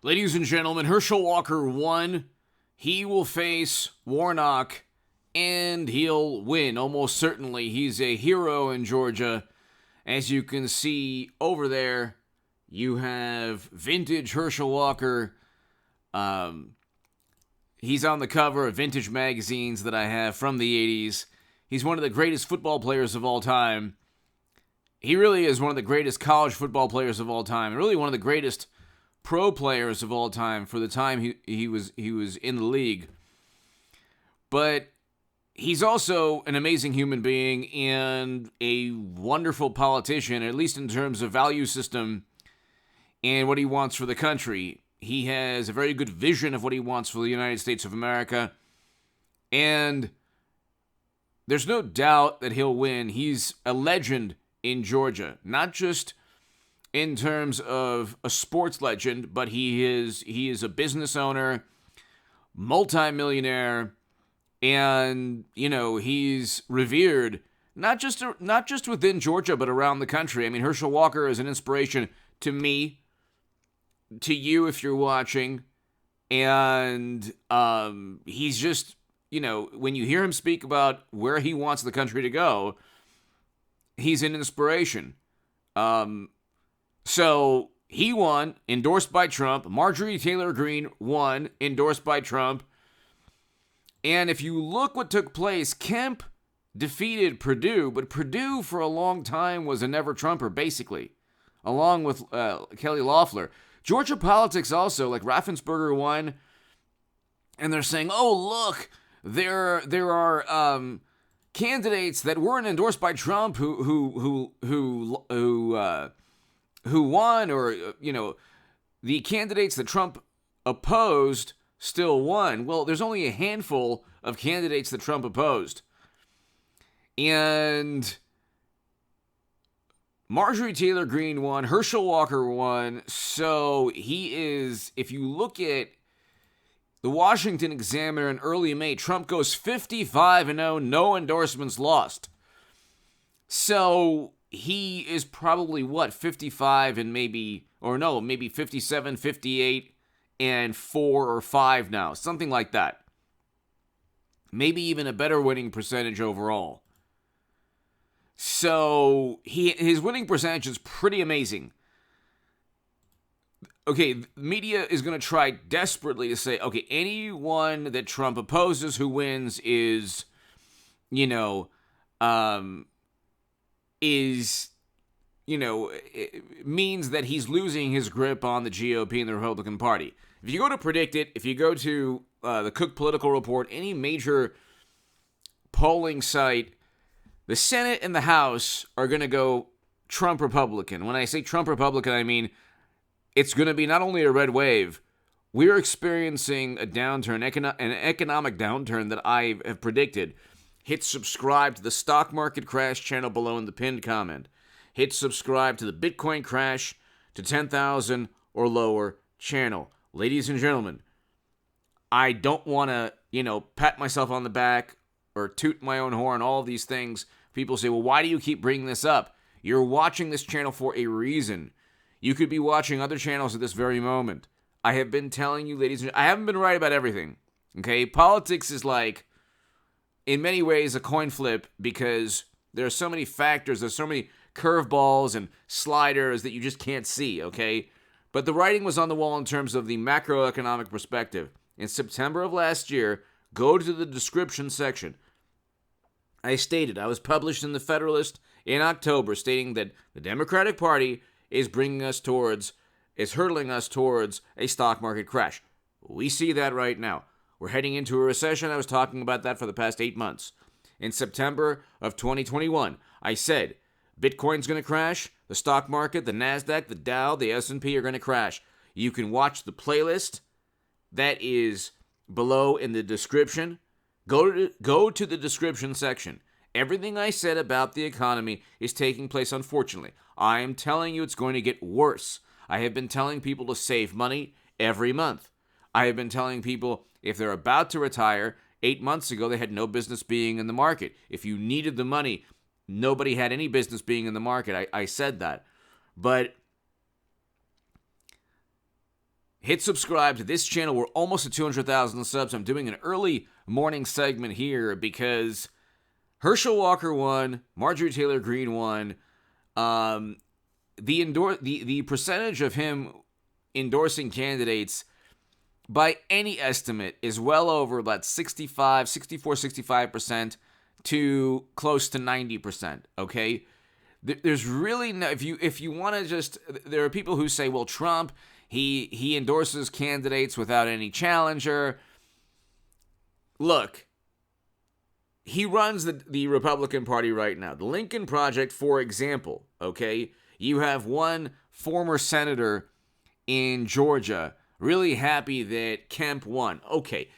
Ladies and gentlemen, Herschel Walker won. He will face Warnock, and he'll win. Almost certainly. He's a hero in Georgia. As you can see over there, you have vintage Herschel Walker. He's on the cover of vintage magazines that I have from the 80s. He's one of the greatest football players of all time. He really is one of the greatest college football players of all time. And really one of the greatest pro players of all time for the time he was in the league. But he's also an amazing human being and a wonderful politician, at least in terms of value system and what he wants for the country. He has a very good vision of what he wants for the United States of America. And there's no doubt that he'll win. He's a legend in Georgia, not just in terms of a sports legend, but he is a business owner, multimillionaire, and he's revered not just within Georgia but around the country. I mean, Herschel Walker is an inspiration to me, to you if you're watching, and he's just when you hear him speak about where he wants the country to go, he's an inspiration. So he won, endorsed by Trump. Marjorie Taylor Greene won, endorsed by Trump. And if you look what took place, Kemp defeated Perdue, but Perdue for a long time was a never-Trumper, basically, along with Kelly Loeffler. Georgia politics also, like Raffensperger won, and they're saying, oh, look, there are candidates that weren't endorsed by Trump who won, or the candidates that Trump opposed still won. Well, there's only a handful of candidates that Trump opposed, and Marjorie Taylor Greene won, Herschel Walker won. So he is, if you look at the Washington Examiner in early May, Trump goes 55-0, no endorsements lost. So he is probably 55 and maybe 57, 58 and 4 or 5 now, something like that. Maybe even a better winning percentage overall. So his winning percentage is pretty amazing. Okay, media is going to try desperately to say, okay, anyone that Trump opposes who wins is, means that he's losing his grip on the GOP and the Republican Party. If you go to Predict It, if you go to the Cook Political Report, any major polling site, the Senate and the House are going to go Trump Republican. When I say Trump Republican, I mean it's going to be not only a red wave. We're experiencing a downturn, an economic downturn that I have predicted. Hit subscribe to the Stock Market Crash channel below in the pinned comment. Hit subscribe to the Bitcoin Crash to 10,000 or lower channel. Ladies and gentlemen, I don't want to, pat myself on the back or toot my own horn, all of these things. People say, well, why do you keep bringing this up? You're watching this channel for a reason. You could be watching other channels at this very moment. I have been telling you, ladies and gentlemen, I haven't been right about everything. Okay? Politics is like, in many ways, a coin flip because there are so many factors, there's so many curveballs and sliders that you just can't see, okay? But the writing was on the wall in terms of the macroeconomic perspective. In September of last year, go to the description section. I stated, I was published in the Federalist in October, stating that the Democratic Party is hurtling us towards a stock market crash. We see that right now. We're heading into a recession. I was talking about that for the past 8 months. In September of 2021, I said, Bitcoin's going to crash, the stock market, the NASDAQ, the Dow, the S&P are going to crash. You can watch the playlist that is below in the description. Go to the description section. Everything I said about the economy is taking place, unfortunately. I am telling you it's going to get worse. I have been telling people to save money every month. I have been telling people if they're about to retire, 8 months ago they had no business being in the market. If you needed the money, nobody had any business being in the market. I said that. But hit subscribe to this channel. We're almost at 200,000 subs. I'm doing an early morning segment here because Herschel Walker won, Marjorie Taylor Greene won. The percentage of him endorsing candidates by any estimate is well over about 65% to close to 90%, okay? There's really no, if you want to just, there are people who say, well, Trump, he endorses candidates without any challenger. Look, he runs the Republican Party right now. The Lincoln Project, for example, okay? You have one former senator in Georgia really happy that Kemp won. Okay,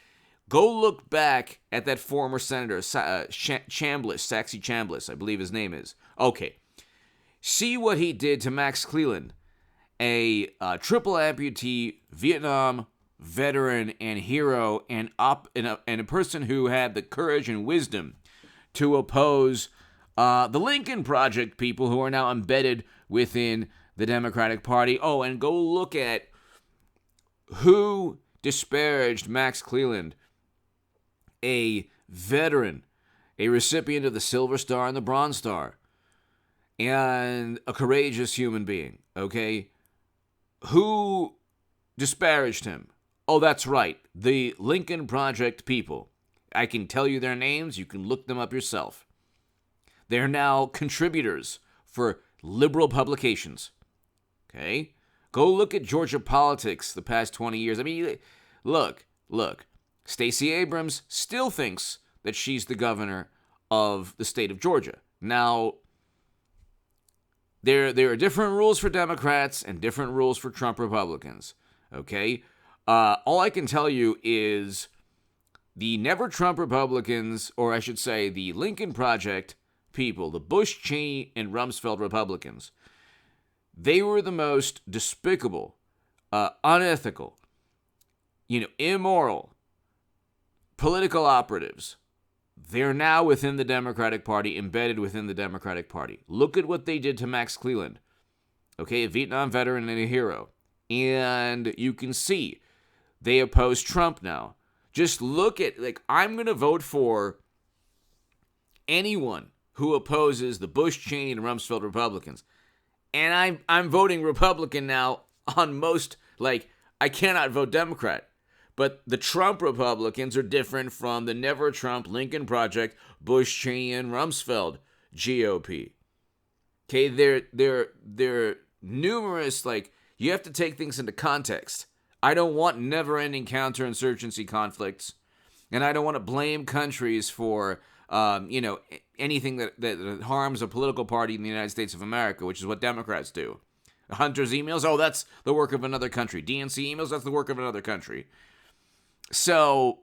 go look back at that former senator, Chambliss, Saxy Chambliss, I believe his name is. Okay, see what he did to Max Cleland, a triple amputee, Vietnam veteran and hero, and a person who had the courage and wisdom to oppose the Lincoln Project people who are now embedded within the Democratic Party. Oh, and go look at who disparaged Max Cleland, a veteran, a recipient of the Silver Star and the Bronze Star, and a courageous human being, okay? Who disparaged him? Oh, that's right, the Lincoln Project people. I can tell you their names. You can look them up yourself. They're now contributors for liberal publications, okay? Go look at Georgia politics the past 20 years. I mean, look. Stacey Abrams still thinks that she's the governor of the state of Georgia. Now, there are different rules for Democrats and different rules for Trump Republicans, okay? All I can tell you is the Never Trump Republicans, or I should say the Lincoln Project people, the Bush, Cheney, and Rumsfeld Republicans, they were the most despicable, unethical, immoral political operatives. They're now within the Democratic Party, embedded within the Democratic Party. Look at what they did to Max Cleland, okay, a Vietnam veteran and a hero. And you can see they oppose Trump now. Just look at, I'm going to vote for anyone who opposes the Bush, Cheney, and Rumsfeld Republicans. And I'm voting Republican now on most, I cannot vote Democrat. But the Trump Republicans are different from the Never Trump, Lincoln Project, Bush, Cheney, and Rumsfeld GOP. Okay, they're numerous, you have to take things into context. I don't want never-ending counterinsurgency conflicts, and I don't want to blame countries for anything that harms a political party in the United States of America, which is what Democrats do. Hunter's emails, oh, that's the work of another country. DNC emails, that's the work of another country. So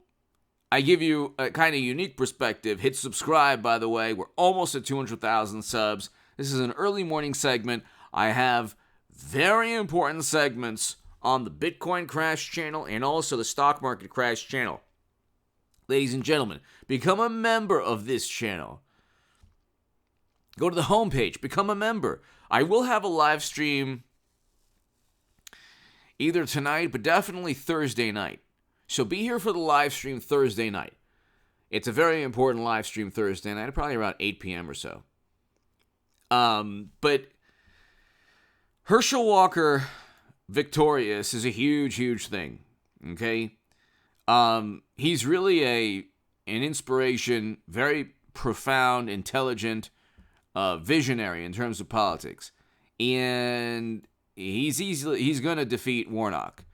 I give you a kind of unique perspective. Hit subscribe, by the way. We're almost at 200,000 subs. This is an early morning segment. I have very important segments on the Bitcoin Crash channel and also the Stock Market Crash channel. Ladies and gentlemen, become a member of this channel. Go to the homepage, become a member. I will have a live stream either tonight, but definitely Thursday night. So be here for the live stream Thursday night. It's a very important live stream Thursday night, probably around 8 p.m. or so. But Herschel Walker victorious is a huge, huge thing, okay? He's really an inspiration, very profound, intelligent, visionary in terms of politics. And he's going to defeat Warnock.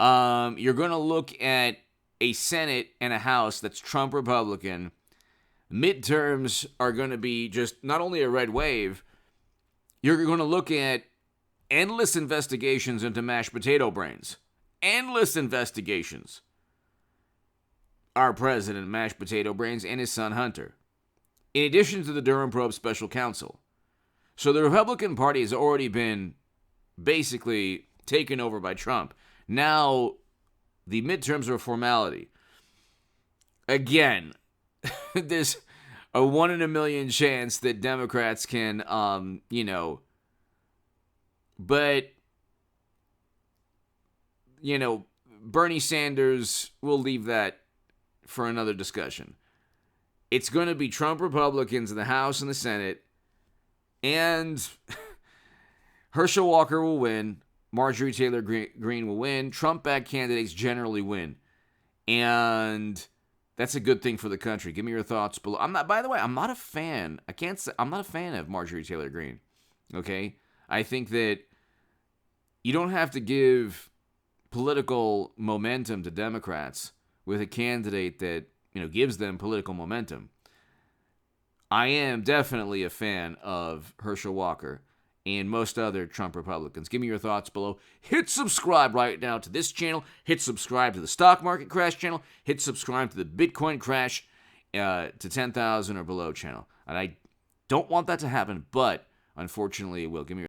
You're going to look at a Senate and a House that's Trump Republican. Midterms are going to be just not only a red wave, you're going to look at endless investigations into mashed potato brains. Endless investigations. Our president, mashed potato brains, and his son Hunter. In addition to the Durham Probe Special Counsel. So the Republican Party has already been basically taken over by Trump. Now, the midterms are a formality. Again, there's a 1 in a million chance that Democrats can, but, Bernie Sanders, we'll leave that for another discussion. It's going to be Trump Republicans in the House and the Senate, and Herschel Walker will win. Marjorie Taylor Greene will win. Trump-backed candidates generally win. And that's a good thing for the country. Give me your thoughts below. I'm not a fan. I'm not a fan of Marjorie Taylor Greene. Okay? I think that you don't have to give political momentum to Democrats with a candidate that, gives them political momentum. I am definitely a fan of Herschel Walker and most other Trump Republicans. Give me your thoughts below. Hit subscribe right now to this channel. Hit subscribe to the stock market crash channel. Hit subscribe to the Bitcoin crash to 10,000 or below channel. And I don't want that to happen, but unfortunately it will. Give me your